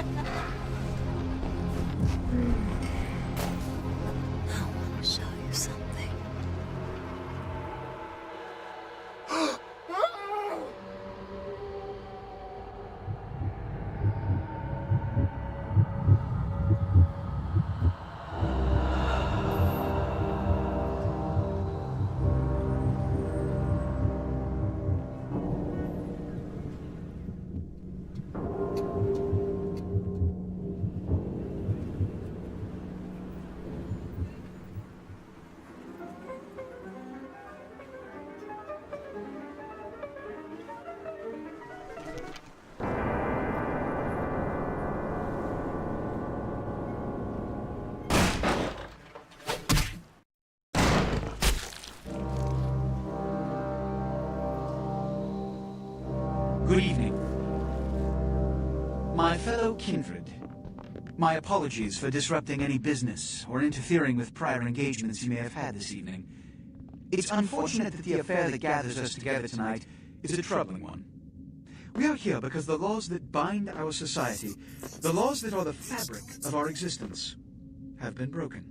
I want to show you something. Good evening. My fellow kindred, my apologies for disrupting any business or interfering with prior engagements you may have had this evening. It's unfortunate that the affair that gathers us together tonight is a troubling one. We are here because the laws that bind our society, the laws that are the fabric of our existence, have been broken.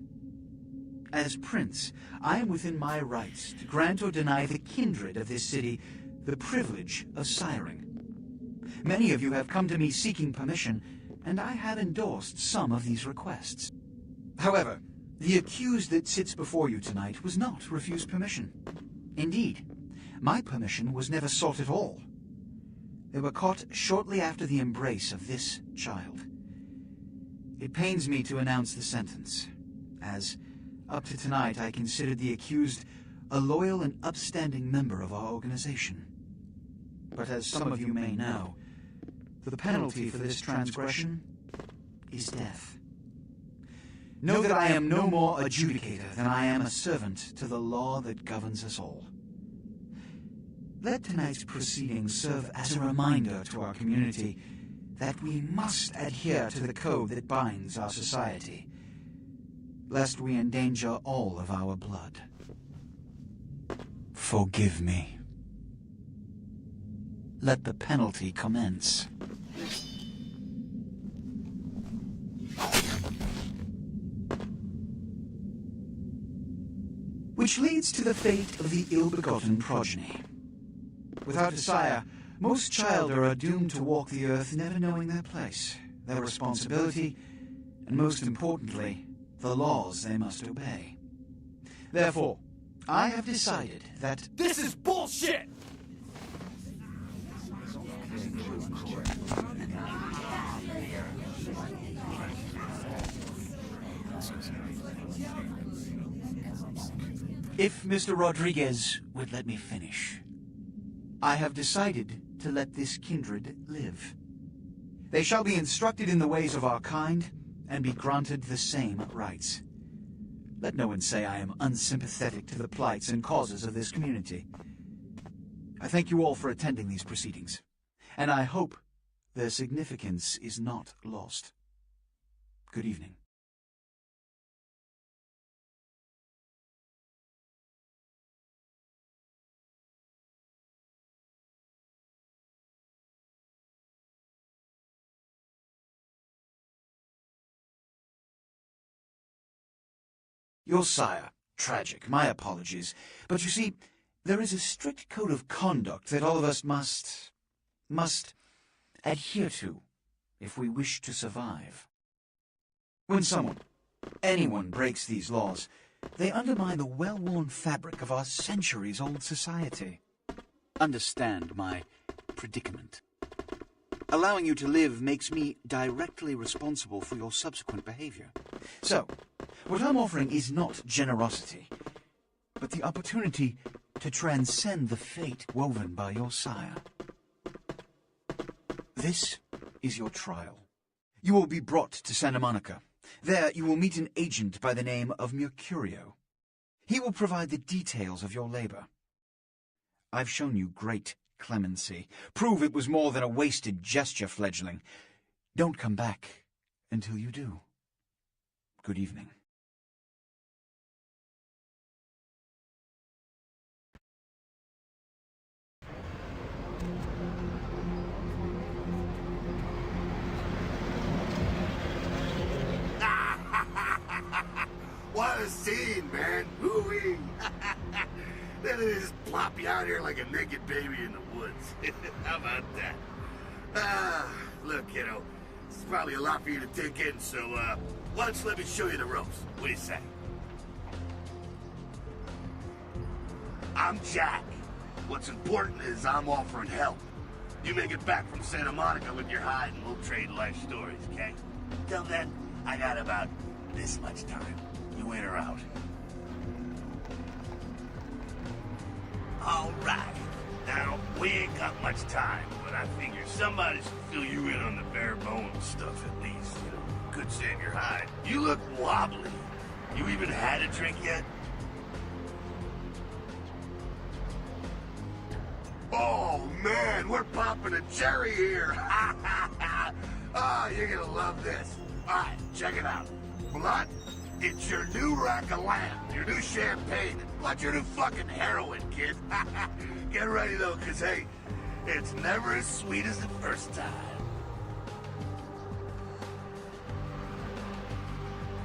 As Prince, I am within my rights to grant or deny the kindred of this city the privilege of siring. Many of you have come to me seeking permission, and I have endorsed some of these requests. However, the accused that sits before you tonight was not refused permission. Indeed, my permission was never sought at all. They were caught shortly after the embrace of this child. It pains me to announce the sentence, as up to tonight I considered the accused a loyal and upstanding member of our organization. But as some of you may know, the penalty for this transgression is death. Know that I am no more adjudicator than I am a servant to the law that governs us all. Let tonight's proceedings serve as a reminder to our community that we must adhere to the code that binds our society, lest we endanger all of our blood. Forgive me. Let the penalty commence. Which leads to the fate of the ill-begotten progeny. Without a sire, most children are doomed to walk the earth never knowing their place, their responsibility, and most importantly, the laws they must obey. Therefore, I have decided that This is bullshit! if Mr. Rodriguez would let me finish, I have decided to let this kindred live. They shall be instructed in the ways of our kind and be granted the same rights. Let no one say I am unsympathetic to the plights and causes of this community. I thank you all for attending these proceedings, and I hope their significance is not lost. Good evening. Your sire, tragic, my apologies. But you see, there is a strict code of conduct that all of us must adhere to if we wish to survive. When anyone breaks these laws, they undermine the well-worn fabric of our centuries-old society. Understand my predicament. Allowing you to live makes me directly responsible for your subsequent behavior. So, what I'm offering is not generosity, but the opportunity to transcend the fate woven by your sire. This is your trial. You will be brought to Santa Monica. There you will meet an agent by the name of Mercurio. He will provide the details of your labor. I've shown you great clemency. Prove it was more than a wasted gesture, fledgling. Don't come back until you do. Good evening. a scene, man. Woo-wee. Then they just plop you out here like a naked baby in the woods. How about that? Look, kiddo, this is probably a lot for you to take in, so, why don't you let me show you the ropes? What do you say? I'm Jack. What's important is I'm offering help. You make it back from Santa Monica with your hide and we'll trade life stories, okay? Till then, I got about this much time. You in or out? All right. Now, we ain't got much time, but I figure somebody should fill you in on the bare bones stuff at least, you know. Could save your hide. You look wobbly. You even had a drink yet? Oh, man, we're popping a cherry here. Oh, you're gonna love this. All right, check it out. Blood, it's your new rack of lamb, your new champagne, like your new fucking heroin, kid. Get ready, though, because, hey, it's never as sweet as the first time.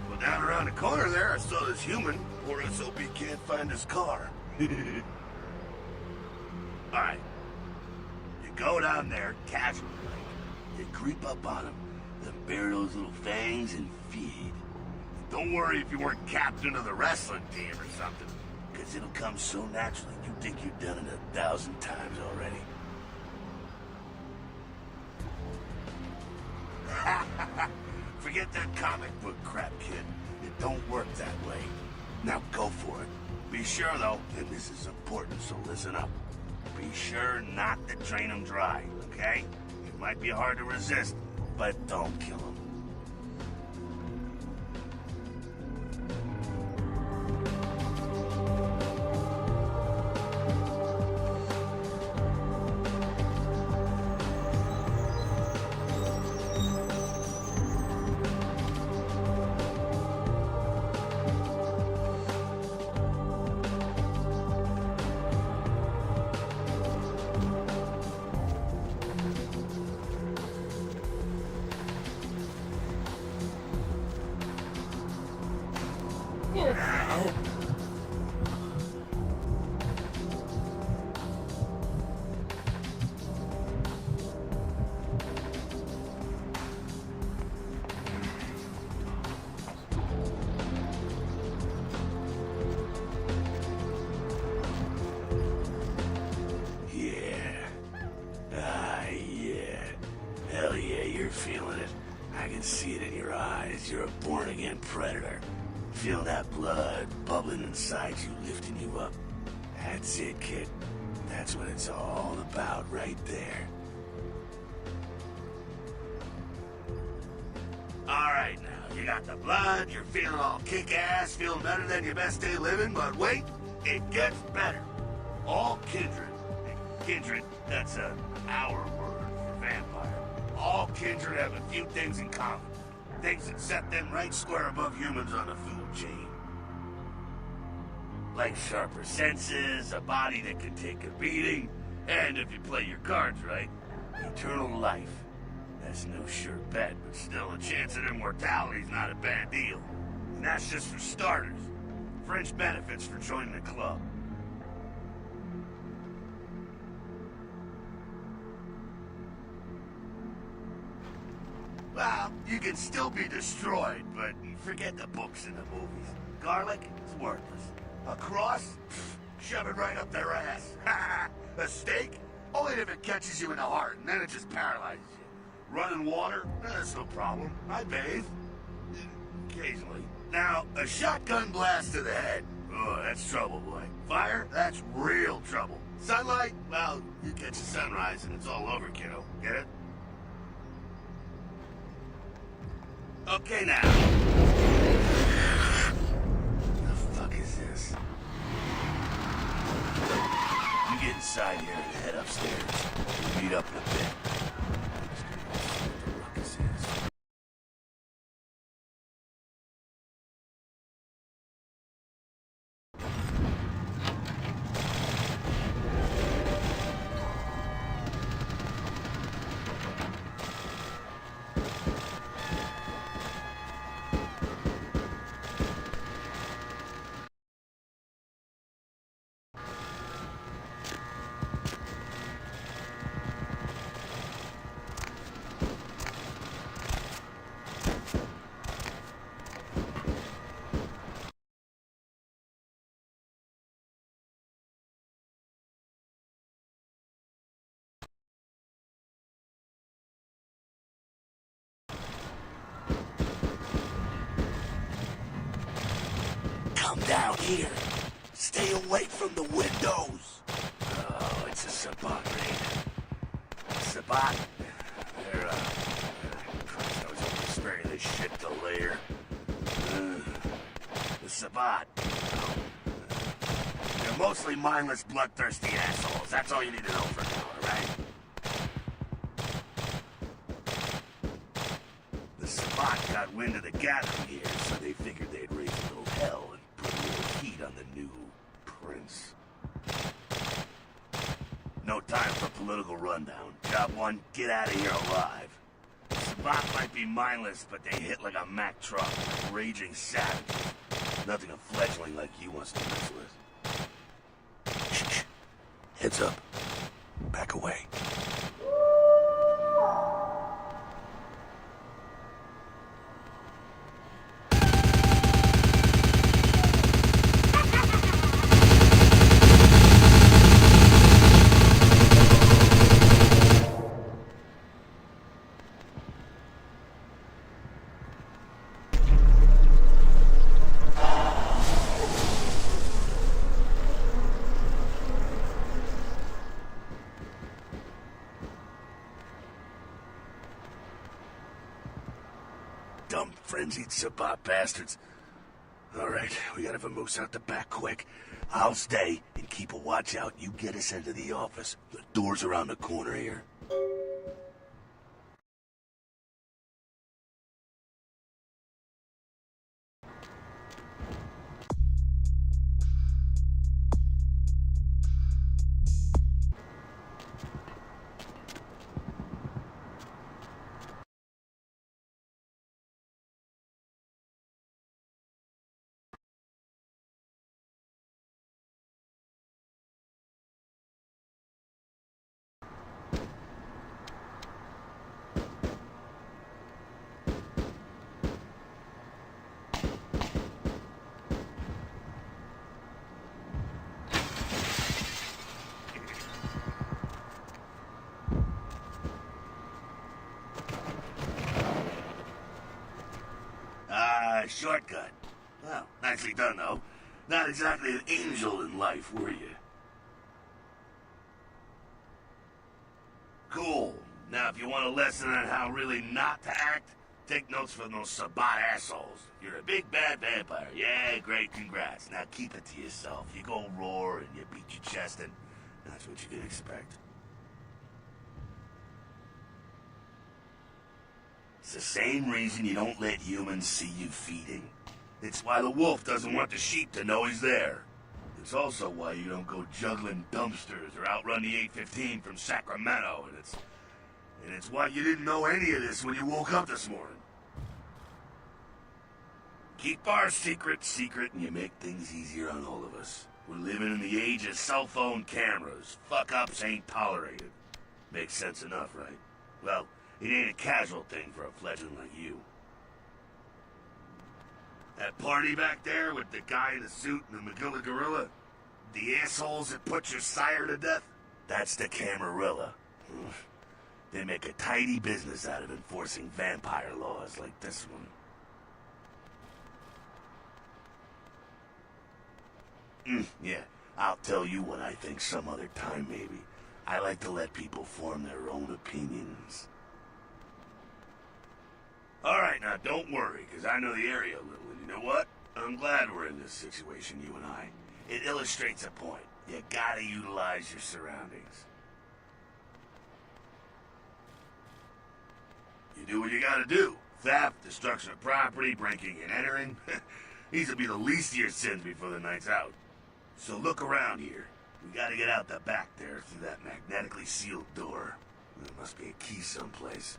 Well, down around the corner there, I saw this human. Poor SOB can't find his car. All right. You go down there, casually, like. You creep up on him, then bare those little fangs and feed. Don't worry if you weren't captain of the wrestling team or something, because it'll come so naturally you think you've done it 1,000 times already. Forget that comic book crap, kid. It don't work that way. Now go for it. Be sure, though, and this is important, so listen up. Be sure not to drain them dry, okay? It might be hard to resist, but don't kill them. Feeling it. I can see it in your eyes. You're a born-again predator. Feel that blood bubbling inside you, lifting you up. That's it, kid. That's what it's all about right there. All right, now, you got the blood, you're feeling all kick-ass, feeling better than your best day living, but wait, it gets better. All kindred. Kindred, that's our word for vampire. All kindred have a few things in common. Things that set them right square above humans on the food chain. Like sharper senses, a body that can take a beating, and if you play your cards right, eternal life. That's no sure bet, but still a chance at immortality's not a bad deal. And that's just for starters. Fringe benefits for joining the club. Well, you can still be destroyed, but forget the books and the movies. Garlic is worthless. A cross? Pfft, shove it right up their ass. A steak? Only if it catches you in the heart, and then it just paralyzes you. Running water? That's no problem. I bathe. Occasionally. Now, a shotgun blast to the head. Oh, that's trouble, boy. Fire? That's real trouble. Sunlight? Well, you catch the sunrise and it's all over, kiddo. Get it? Okay, now. The fuck is this? You get inside here and head upstairs. We'll meet up in a bit. What the ruckus is. down here. Stay away from the windows. Oh, it's a Sabat raid. Sabat? They're, Christ, I was hoping to spare you this shit to later. The Sabat. They're mostly mindless, bloodthirsty assholes. That's all you need to know for now, alright? The Sabat got wind of the gathering here, so they figured they'd raise a little hell and put a little heat on the new prince. No time for political rundown. Job one, get out of here alive. Sabat might be mindless, but they hit like a Mack truck, like raging savages. Nothing a fledgling like you wants to mess with. Shh. Heads up. Back away. Dumb, frenzied Sabat bastards. Alright, we gotta vamoose out the back quick. I'll stay and keep a watch out. You get us into the office. The door's around the corner here. Shortcut. Well, nicely done, though. Not exactly an angel in life, were you? Cool. Now, if you want a lesson on how really not to act, take notes from those Sabat assholes. You're a big bad vampire. Yeah, great, congrats. Now keep it to yourself. You go roar and you beat your chest, and that's what you can expect. It's the same reason you don't let humans see you feeding. It's why the wolf doesn't want the sheep to know he's there. It's also why you don't go juggling dumpsters or outrun the 815 from Sacramento, and it's why you didn't know any of this when you woke up this morning. Keep our secret secret and you make things easier on all of us. We're living in the age of cell phone cameras. Fuck-ups ain't tolerated. Makes sense enough, right? Well, it ain't a casual thing for a fledgling like you. That party back there with the guy in the suit and the McGilla gorilla? The assholes that put your sire to death? That's the Camarilla. They make a tidy business out of enforcing vampire laws like this one. Yeah, I'll tell you what I think some other time, maybe. I like to let people form their own opinions. Alright, now don't worry, because I know the area a little, and you know what? I'm glad we're in this situation, you and I. It illustrates a point. You gotta utilize your surroundings. You do what you gotta do. Theft, destruction of property, breaking and entering. These will be the least of your sins before the night's out. So look around here. We gotta get out the back there through that magnetically sealed door. There must be a key someplace.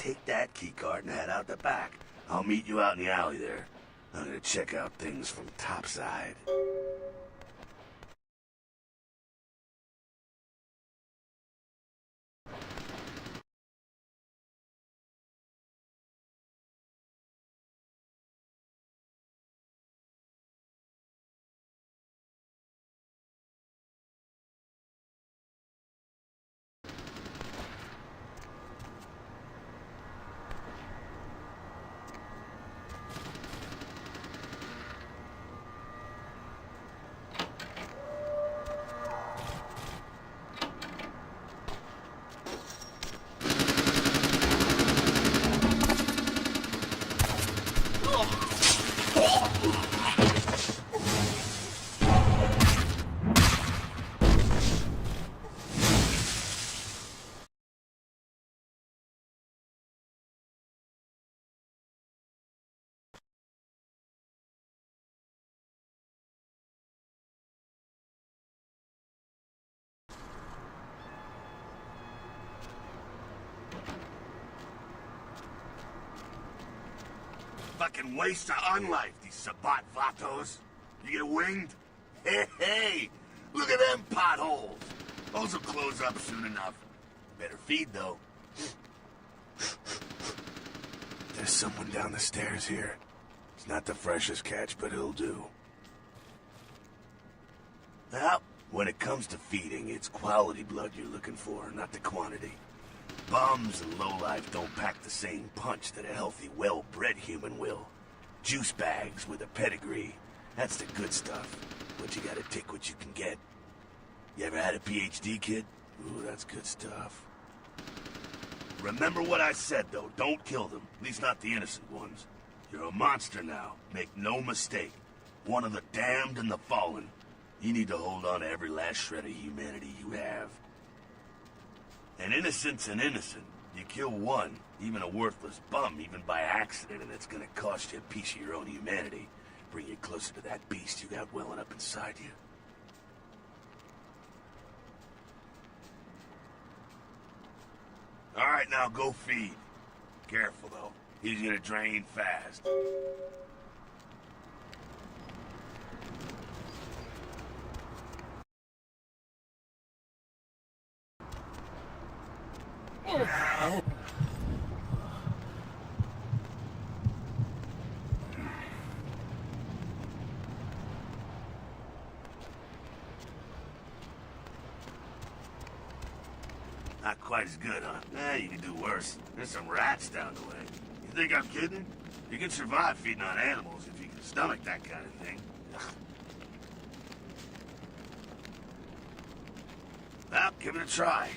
take that keycard and head out the back. I'll meet you out in the alley there. I'm gonna check out things from topside. Fucking waste of unlife, these Sabat Vatos. You get winged? Hey, look at them potholes. Those will close up soon enough. Better feed, though. There's someone down the stairs here. It's not the freshest catch, but it'll do. Now, when it comes to feeding, it's quality blood you're looking for, not the quantity. Bums and lowlife don't pack the same punch that a healthy, well-bred human will. Juice bags with a pedigree. That's the good stuff. But you gotta take what you can get. You ever had a PhD, kid? Ooh, that's good stuff. Remember what I said, though. Don't kill them. At least not the innocent ones. You're a monster now. Make no mistake. One of the damned and the fallen. You need to hold on to every last shred of humanity you have. An innocent's an innocent. You kill one, even a worthless bum, even by accident, and it's gonna cost you a piece of your own humanity. Bring you closer to that beast you got welling up inside you. All right, now go feed. Careful, though. He's gonna drain fast. Not quite as good, huh? You can do worse. There's some rats down the way. You think I'm kidding? You can survive feeding on animals if you can stomach that kind of thing. Well, give it a try.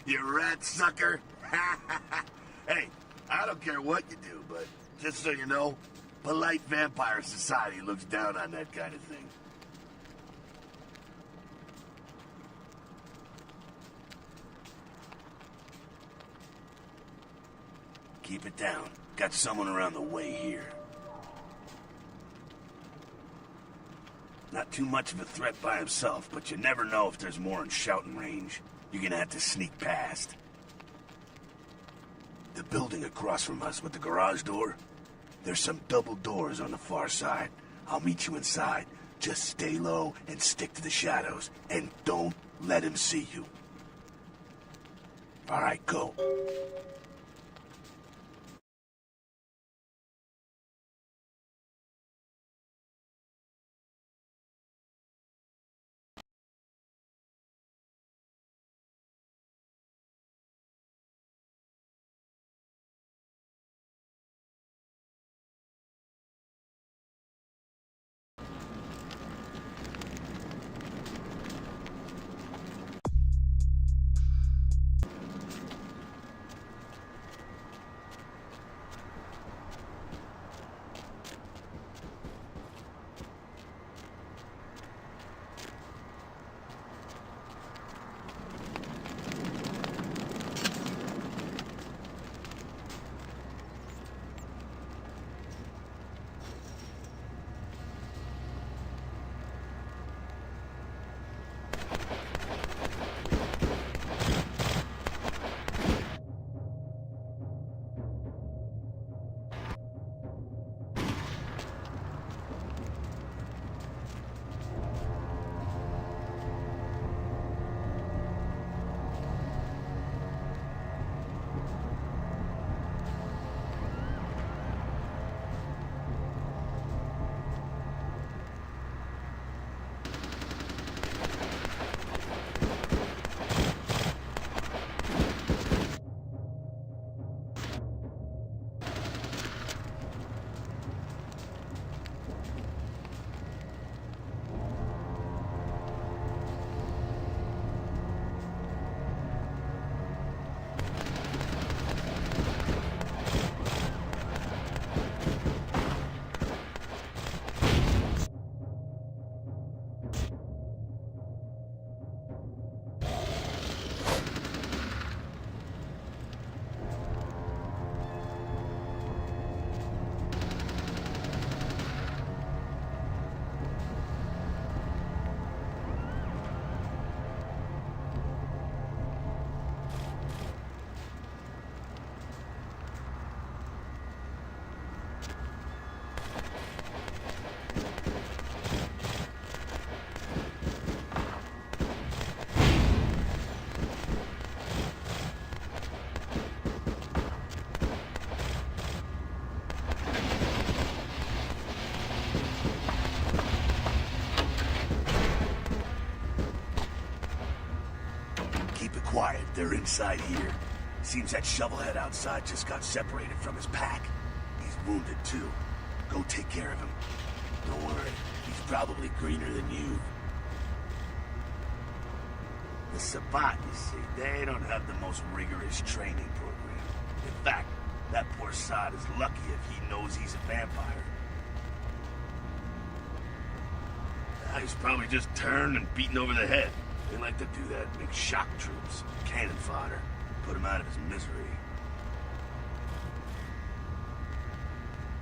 You rat sucker. Hey, I don't care what you do, but just so you know, polite vampire society looks down on that kind of thing. Keep it down. Got someone around the way here. Not too much of a threat by himself, but you never know if there's more in shouting range. You're gonna have to sneak past. The building across from us with the garage door, there's some double doors on the far side. I'll meet you inside. Just stay low and stick to the shadows, and don't let him see you. All right, go. They're inside here. Seems that shovelhead outside just got separated from his pack. He's wounded too. Go take care of him. Don't worry, he's probably greener than you. The Sabbat, you see, they don't have the most rigorous training program. In fact, that poor sod is lucky if he knows he's a vampire. He's probably just turned and beaten over the head. They like to do that, make shock troops, cannon fodder, put him out of his misery.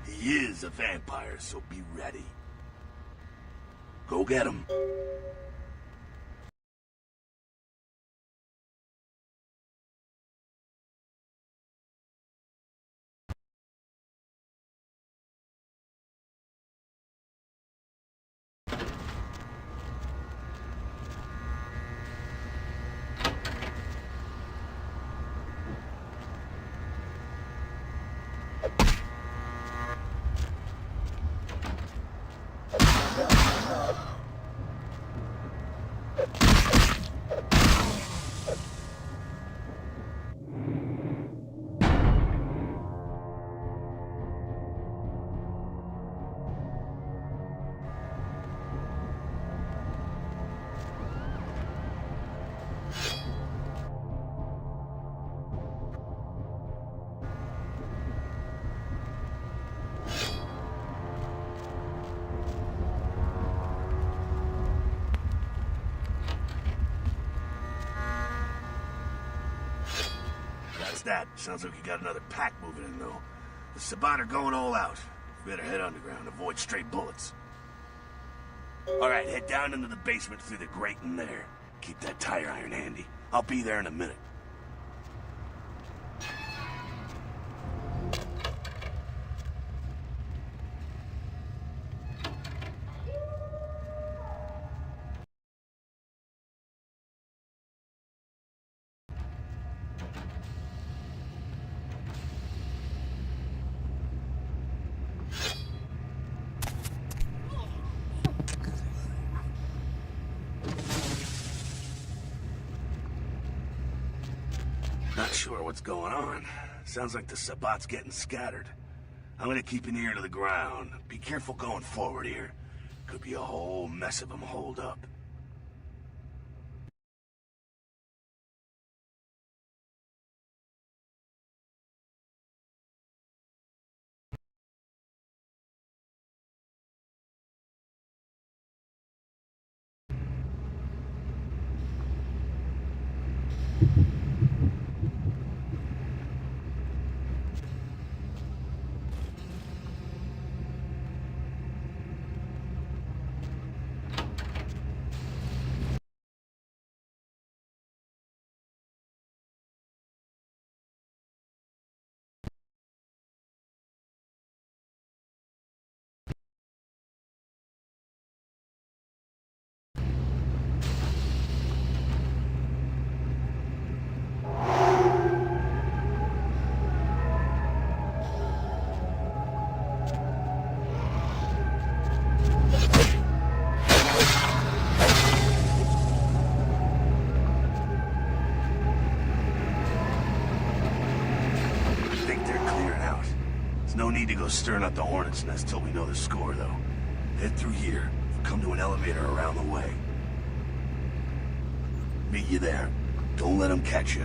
He is a vampire, so be ready. Go get him. That sounds like you got another pack moving in, though. The Sabbat are going all out. You better head underground, avoid stray bullets. Alright, head down into the basement through the grate in there. Keep that tire iron handy. I'll be there in a minute. Not sure what's going on. Sounds like the Sabbat's getting scattered. I'm gonna keep an ear to the ground. Be careful going forward here. Could be a whole mess of them holed up. No need to go stirring up the hornet's nest till we know the score, though. Head through here. Come to an elevator around the way. Meet you there. Don't let them catch you.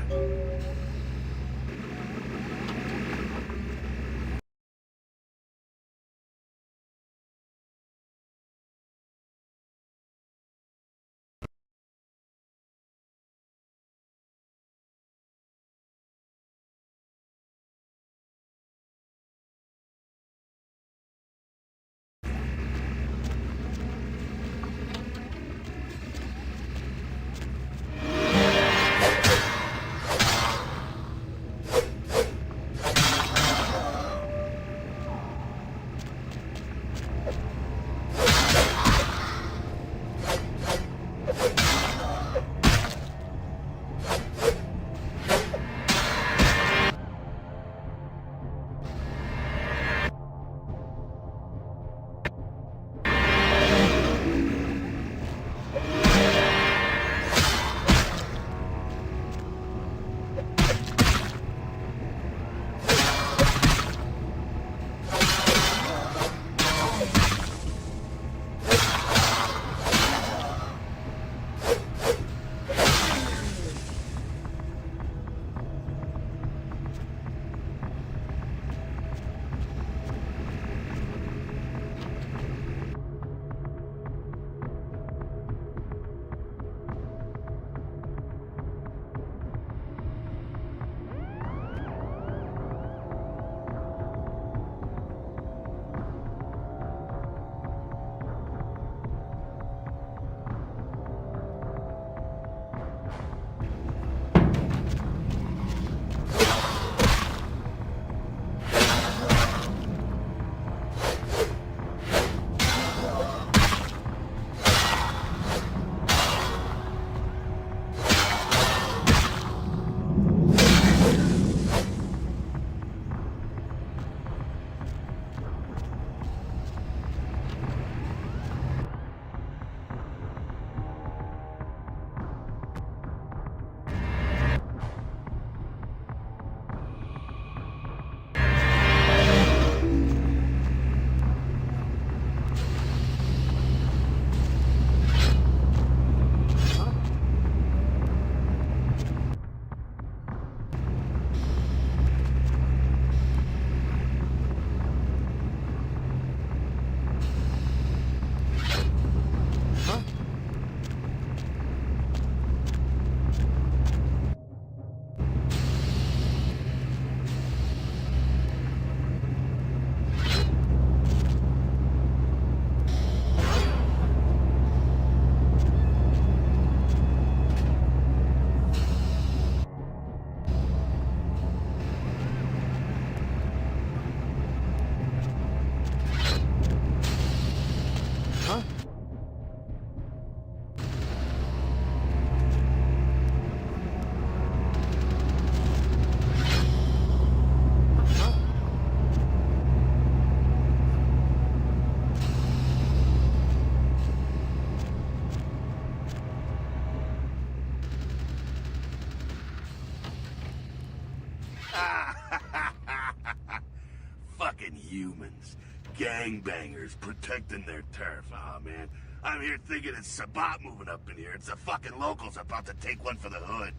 gangbangers protecting their turf. Aw, man. I'm here thinking it's Sabat moving up in here. It's the fucking locals about to take one for the hood.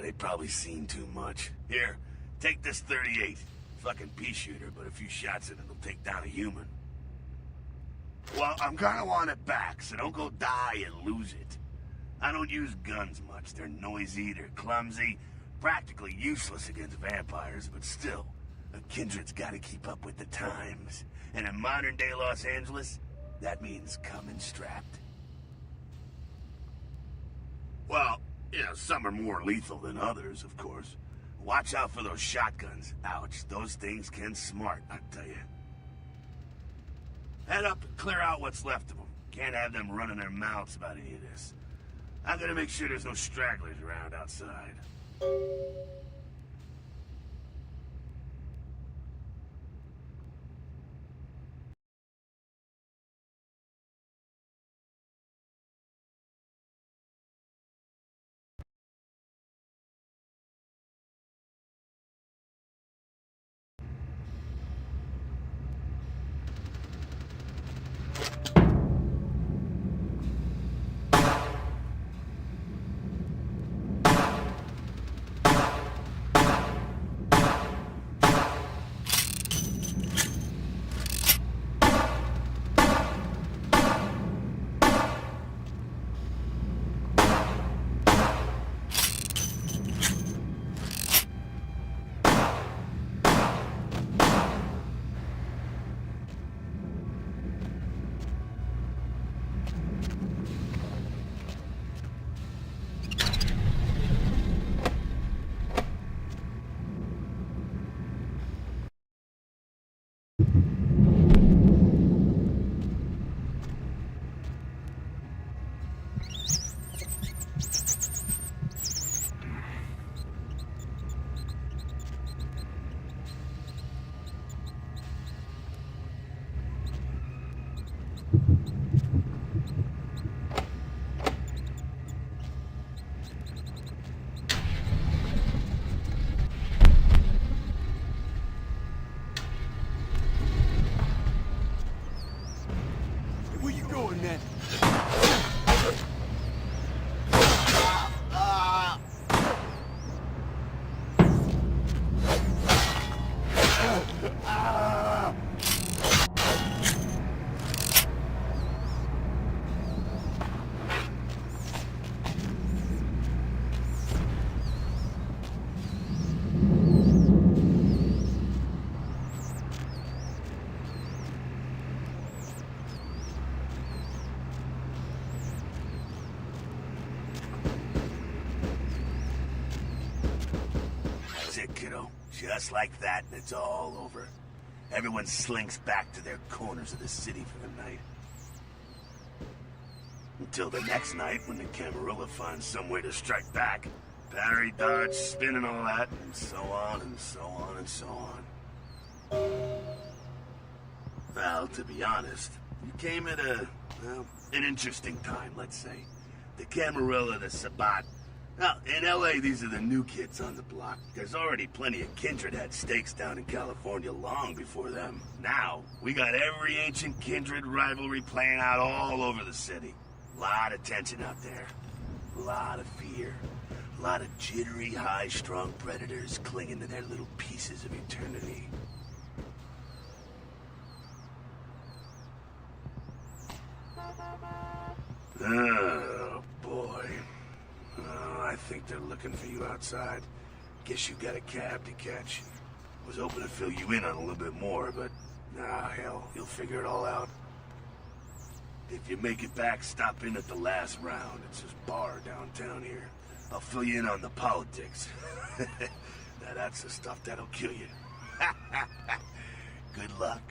They probably seen too much. Here, take this 38. Fucking pea shooter, but a few shots in it will take down a human. Well, I'm gonna want it back, so don't go die and lose it. I don't use guns much. They're noisy, they're clumsy, practically useless against vampires, but still, a kindred's gotta keep up with the times. And in modern-day Los Angeles, that means coming strapped. Well, yeah, some are more lethal than others, of course. Watch out for those shotguns. Ouch, those things can smart, I tell you. Head up and clear out what's left of them. Can't have them running their mouths about any of this. I'm gonna make sure there's no stragglers around outside. Where you going, man? That's it, kiddo. Just like that, and it's all over. Everyone slinks back to their corners of the city for the night. Until the next night, when the Camarilla finds some way to strike back. Parry, dodge, spin, and all that, and so on, and so on, and so on. Well, to be honest, you came at well, an interesting time, let's say. The Camarilla, the Sabat. Now, in LA, these are the new kids on the block. There's already plenty of kindred had stakes down in California long before them. Now, we got every ancient kindred rivalry playing out all over the city. Lot of tension out there. Lot of fear. A lot of jittery, high-strung predators clinging to their little pieces of eternity. Oh, boy. Oh, I think they're looking for you outside. Guess you got a cab to catch. Was hoping to fill you in on a little bit more, but... nah, hell, you'll figure it all out. If you make it back, stop in at the last round. It's this bar downtown here. I'll fill you in on the politics. Now that's the stuff that'll kill you. Good luck.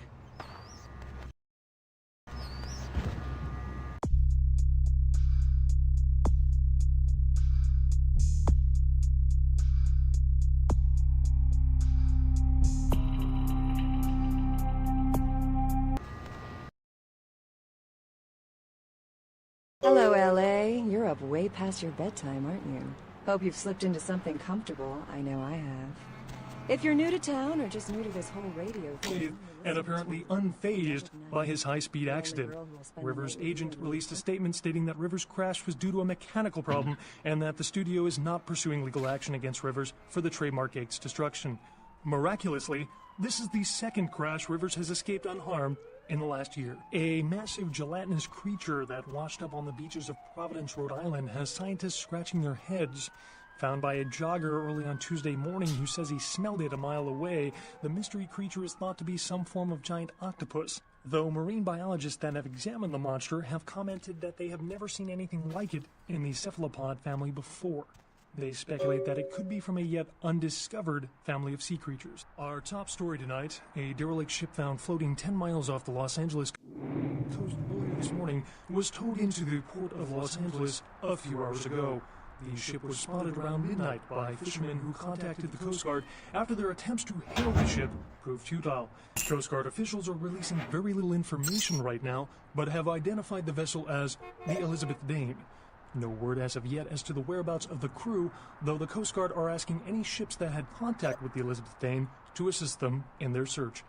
Hello, LA. You're up way past your bedtime, aren't you? Hope you've slipped into something comfortable. I know I have. If you're new to town or just new to this whole radio thing... And apparently unfazed by his high-speed accident. Rivers' agent released a statement stating that Rivers' crash was due to a mechanical problem and that the studio is not pursuing legal action against Rivers for the trademark gate's destruction. Miraculously, this is the second crash Rivers has escaped unharmed in the last year. A massive gelatinous creature that washed up on the beaches of Providence, Rhode Island, has scientists scratching their heads. Found by a jogger early on Tuesday morning who says he smelled it a mile away, the mystery creature is thought to be some form of giant octopus, though marine biologists that have examined the monster have commented that they have never seen anything like it in the cephalopod family before. They speculate that it could be from a yet undiscovered family of sea creatures. Our top story tonight, a derelict ship found floating 10 miles off the Los Angeles coast earlier this morning was towed into the port of Los Angeles a few hours ago. The ship was spotted around midnight by fishermen who contacted the Coast Guard after their attempts to hail the ship proved futile. Coast Guard officials are releasing very little information right now, but have identified the vessel as the Elizabeth Dane. No word as of yet as to the whereabouts of the crew, though the Coast Guard are asking any ships that had contact with the Elizabeth Dane to assist them in their search.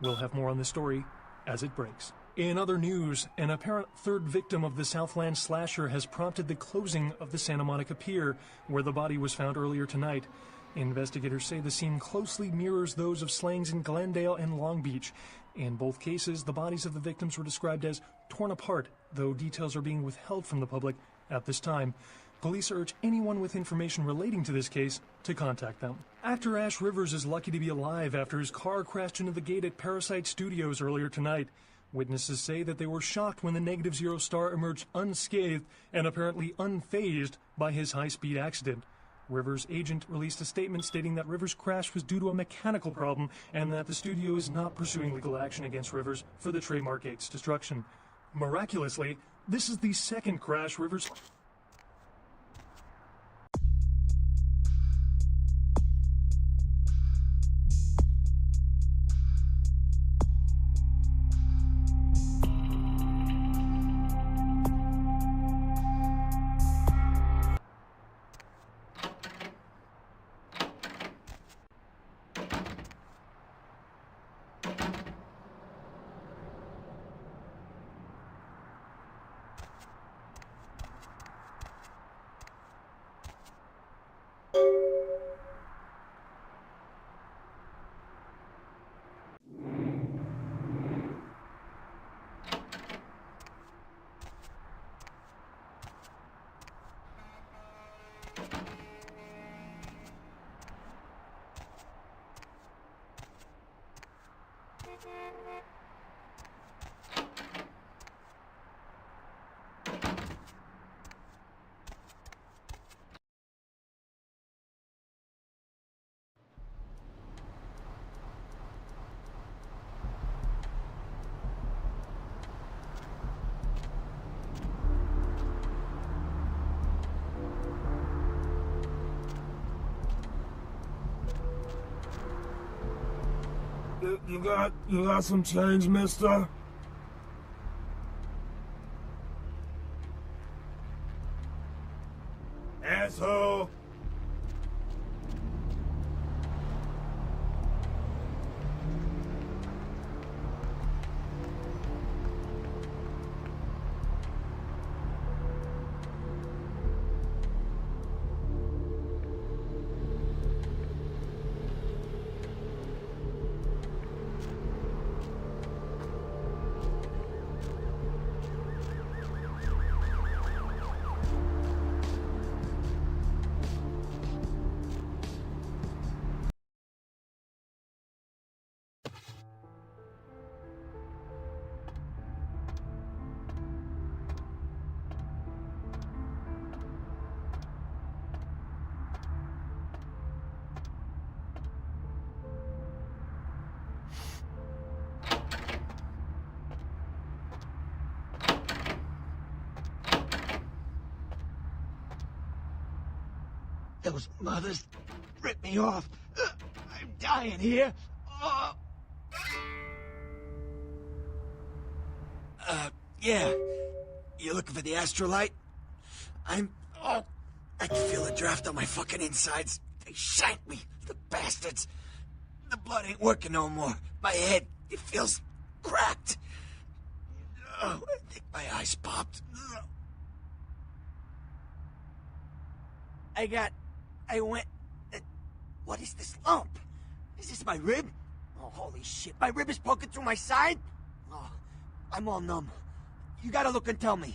We'll have more on this story as it breaks. In other news, an apparent third victim of the Southland slasher has prompted the closing of the Santa Monica Pier, where the body was found earlier tonight. Investigators say the scene closely mirrors those of slayings in Glendale and Long Beach. In both cases, the bodies of the victims were described as torn apart, though details are being withheld from the public at this time. Police urge anyone with information relating to this case to contact them. Actor Ash Rivers is lucky to be alive after his car crashed into the gate at Parasite Studios earlier tonight. Witnesses say that they were shocked when the Negative Zero star emerged unscathed and apparently unfazed by his high-speed accident. Rivers' agent released a statement stating that Rivers' crash was due to a mechanical problem and that the studio is not pursuing legal action against Rivers for the trademark gate's destruction. Miraculously, this is the second crash Rivers... You got some change, mister? Asshole! Those mothers ripped me off. I'm dying here. Yeah. You looking for the astrolight? I can feel a draft on my fucking insides. They shanked me, the bastards. The blood ain't working no more. My head, it feels cracked. Oh, I think my eyes popped. What is this lump? Is this my rib? Oh, holy shit, my rib is poking through my side? Oh, I'm all numb. You gotta look and tell me.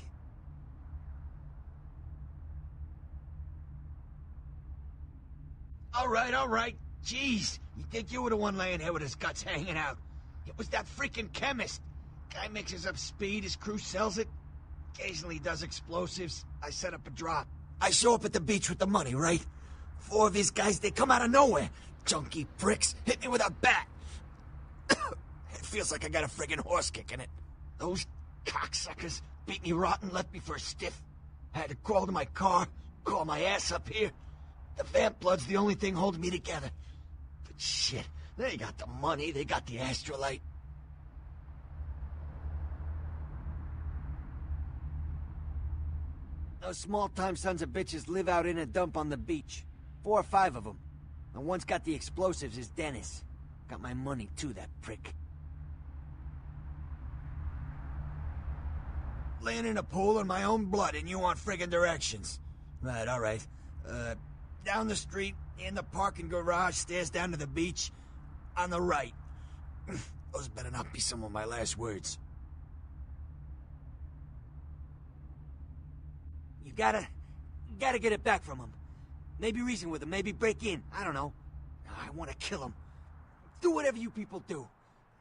All right. Jeez, you think you were the one laying here with his guts hanging out. It was that freaking chemist. Guy mixes up speed, his crew sells it. Occasionally does explosives. I set up a drop. I show up at the beach with the money, right? 4 of his guys, they come out of nowhere. Junky pricks hit me with a bat. It feels like I got a friggin' horse kicking it. Those cocksuckers beat me rotten, left me for a stiff. I had to crawl to my car, crawl my ass up here. The vamp blood's the only thing holding me together. But shit, they got the money, they got the astrolite. Those small-time sons of bitches live out in a dump on the beach. 4 or 5 of them. And one's got the explosives is Dennis. Got my money too, that prick. Laying in a pool in my own blood and you want friggin' directions. Right, alright. Down the street, in the parking garage, stairs down to the beach. On the right. Those better not be some of my last words. You gotta get it back from him. Maybe reason with him, maybe break in. I don't know. I want to kill him. Do whatever you people do.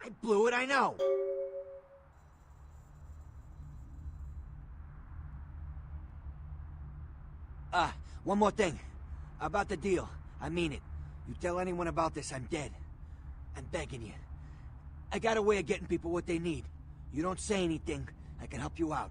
I blew it, I know. One more thing. About the deal. I mean it. You tell anyone about this, I'm dead. I'm begging you. I got a way of getting people what they need. You don't say anything, I can help you out.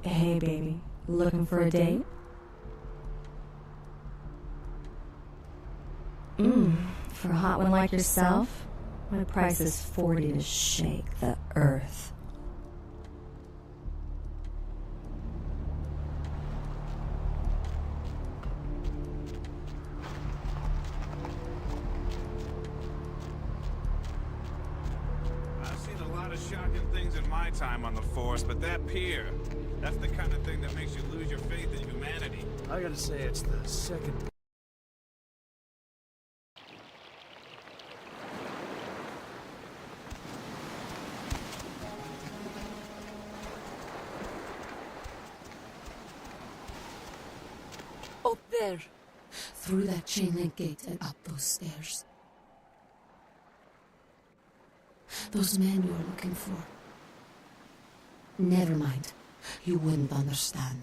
Hey, baby. Looking for a date? For a hot one like yourself, my price is 40 to shake the earth. I've seen a lot of shocking things in my time on the force, but that pier, that's the kind of thing that makes you lose your faith in humanity. I gotta say, it's the second. Up there. Through that chain link gate and up those stairs. Those men you're looking for. Never mind. You wouldn't understand.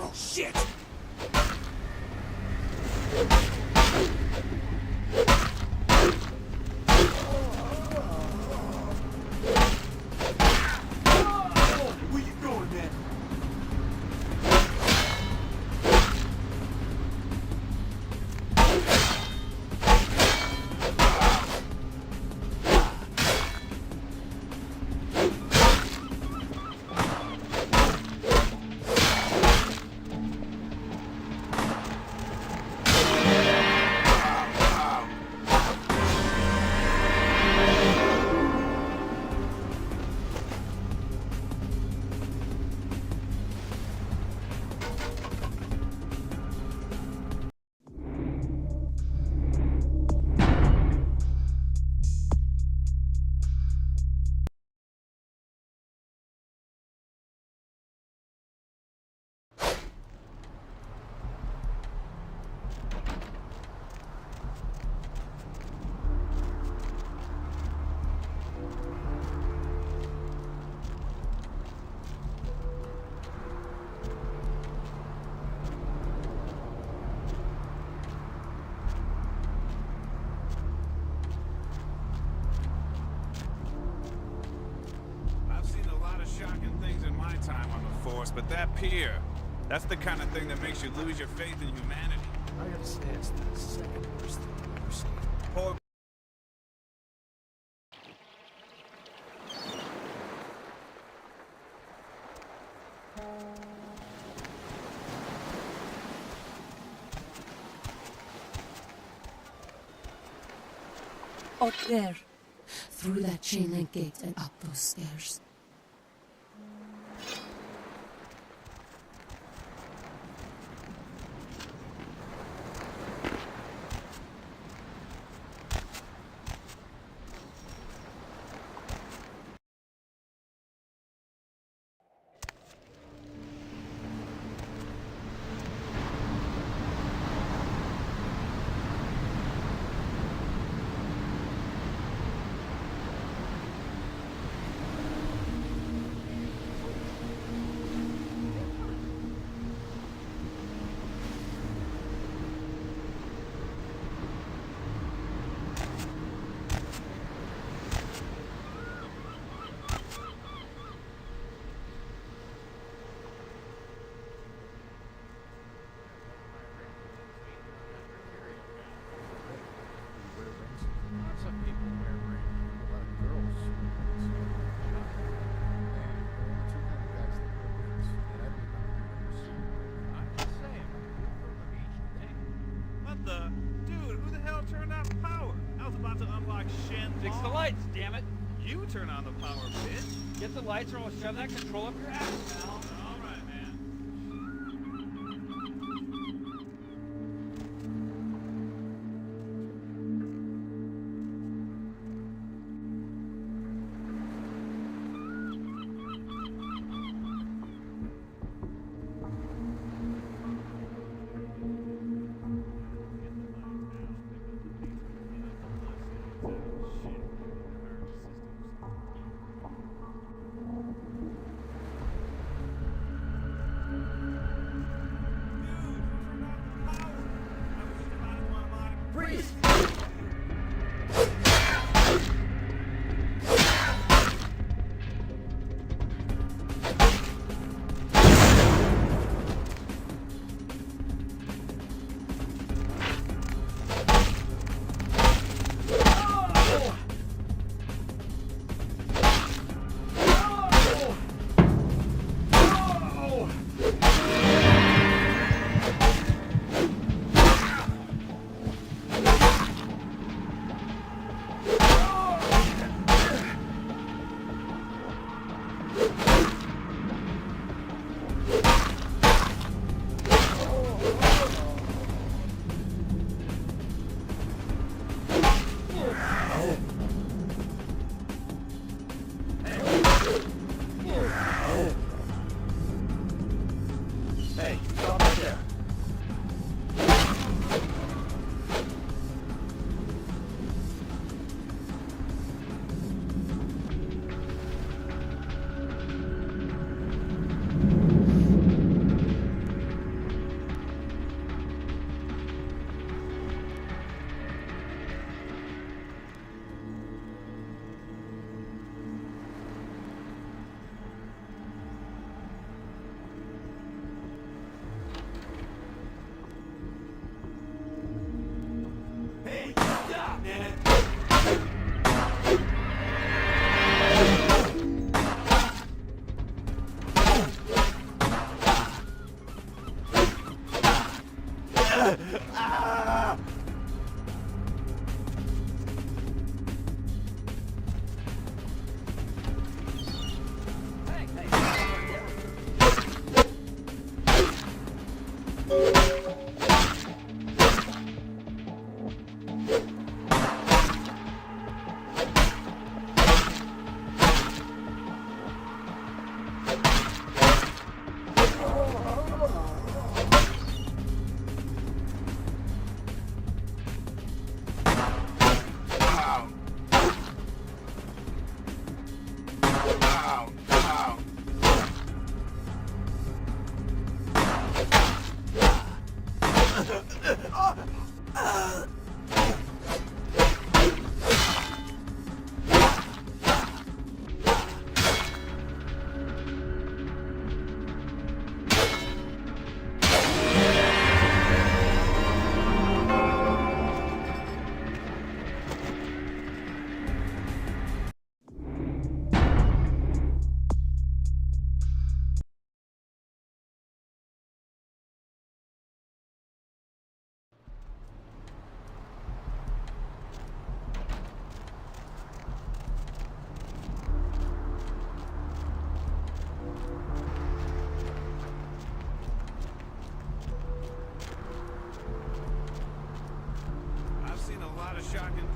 Oh, shit! Where you going, man? time on the force, but that pier, that's the kind of thing that makes you lose your faith in humanity. I gotta say, it's the second worst thing I've ever seen. Poor Up there. Through that chain link gate and up those stairs. Lots of people wear rings. A lot of girls. I'm just saying, from each day. What the? Dude, who the hell turned on power? I was about to unlock Shen. Fix the lights, damn it. You turn on the power, bitch. Get the lights or I'll shove that control up your ass, pal. All right, man.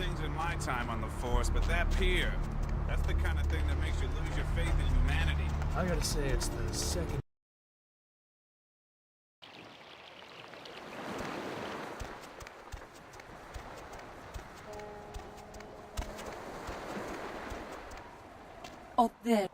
things in my time on the force, but that pier, that's the kind of thing that makes you lose your faith in humanity. I gotta say, it's the second. Up there.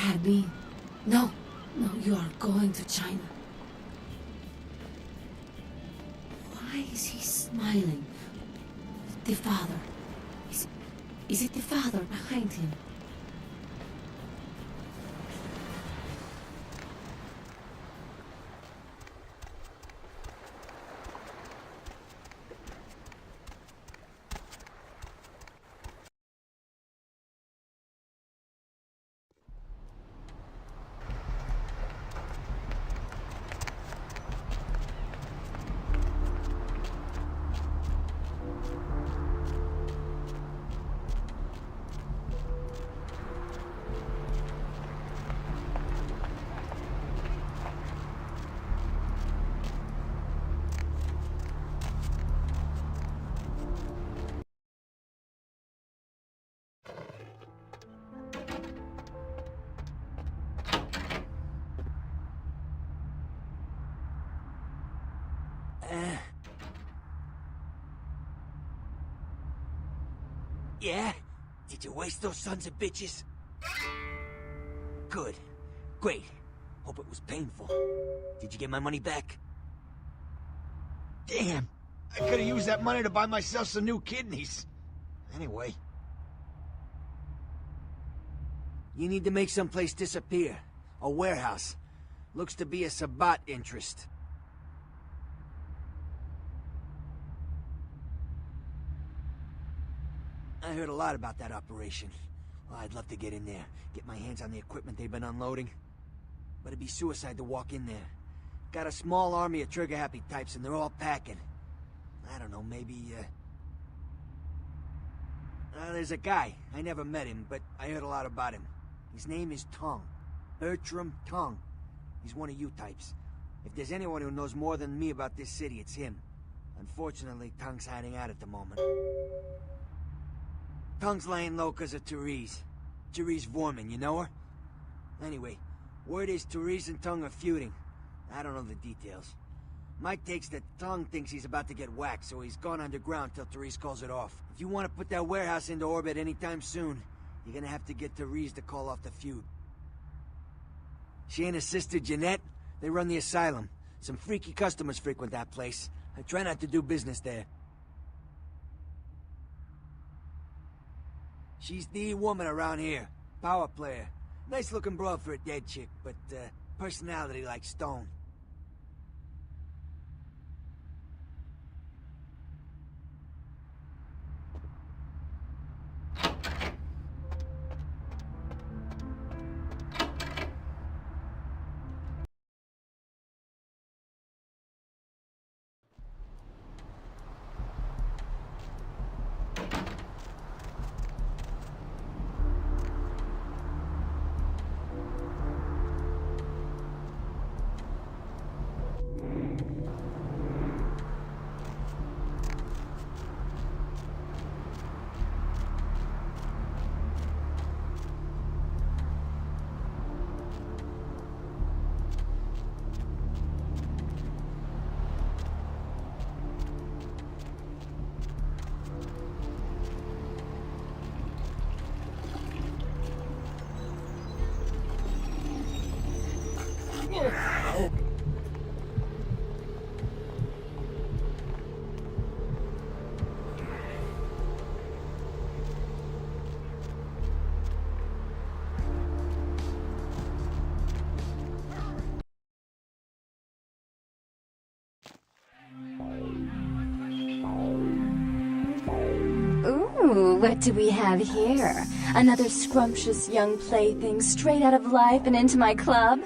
Abby, no, no, you are going to China. Why is he smiling? The father. Is it the father behind him? Yeah? Did you waste those sons of bitches? Good. Great. Hope it was painful. Did you get my money back? Damn! I could've used that money to buy myself some new kidneys. Anyway, You need to make someplace disappear. A warehouse. Looks to be a Sabat interest. I heard a lot about that operation. Well, I'd love to get in there, get my hands on the equipment they've been unloading. But it'd be suicide to walk in there. Got a small army of trigger-happy types, and they're all packing. I don't know, maybe, there's a guy. I never met him, but I heard a lot about him. His name is Tung. Bertram Tung. He's one of you types. If there's anyone who knows more than me about this city, it's him. Unfortunately, Tung's hiding out at the moment. Tung's laying low because of Therese. Therese Vorman, you know her? Anyway, word is Therese and Tung are feuding. I don't know the details. Mike takes that Tung thinks he's about to get whacked, so he's gone underground till Therese calls it off. If you want to put that warehouse into orbit anytime soon, you're gonna have to get Therese to call off the feud. She and her sister Jeanette, they run the asylum. Some freaky customers frequent that place. I try not to do business there. She's the woman around here. Power player. Nice looking broad for a dead chick, but personality like stone. Ooh, what do we have here? Another scrumptious young plaything straight out of life and into my club?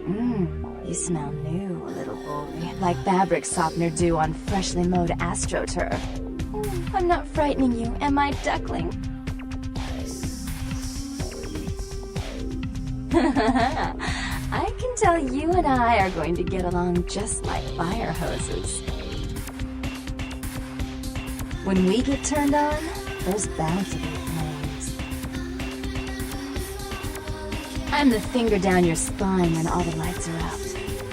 You smell new, little boy. Like fabric softener dew on freshly mowed astroturf. I'm not frightening you, am I, duckling? I can tell you and I are going to get along just like fire hoses. When we get turned on, there's bound to be flames. I'm the finger down your spine when all the lights are out,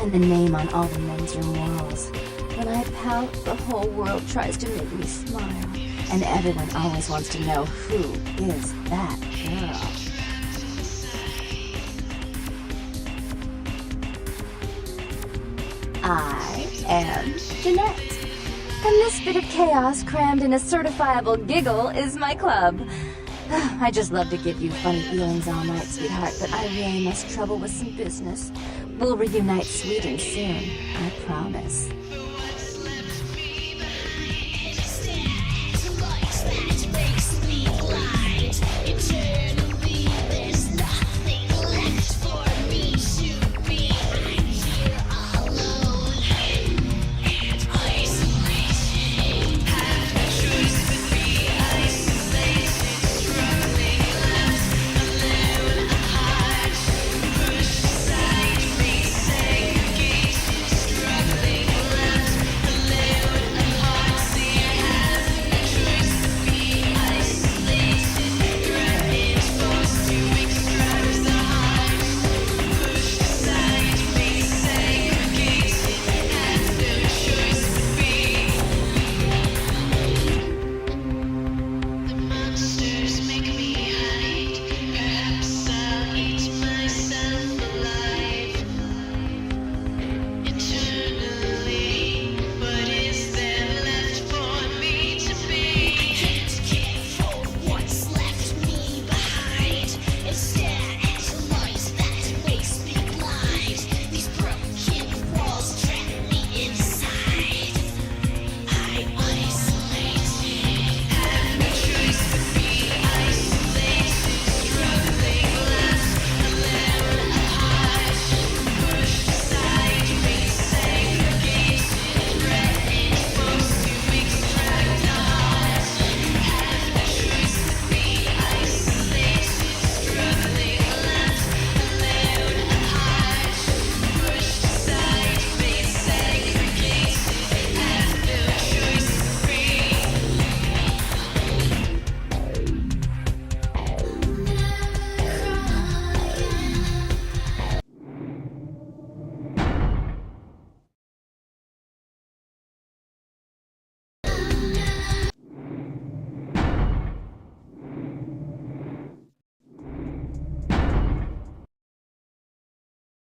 and the name on all the men's room walls. When I pout, the whole world tries to make me smile, and everyone always wants to know who is that girl. I am Jeanette. And this bit of chaos crammed in a certifiable giggle is my club. I just love to give you funny feelings all night, sweetheart, but I really must trouble with some business. We'll reunite sweet and soon, I promise.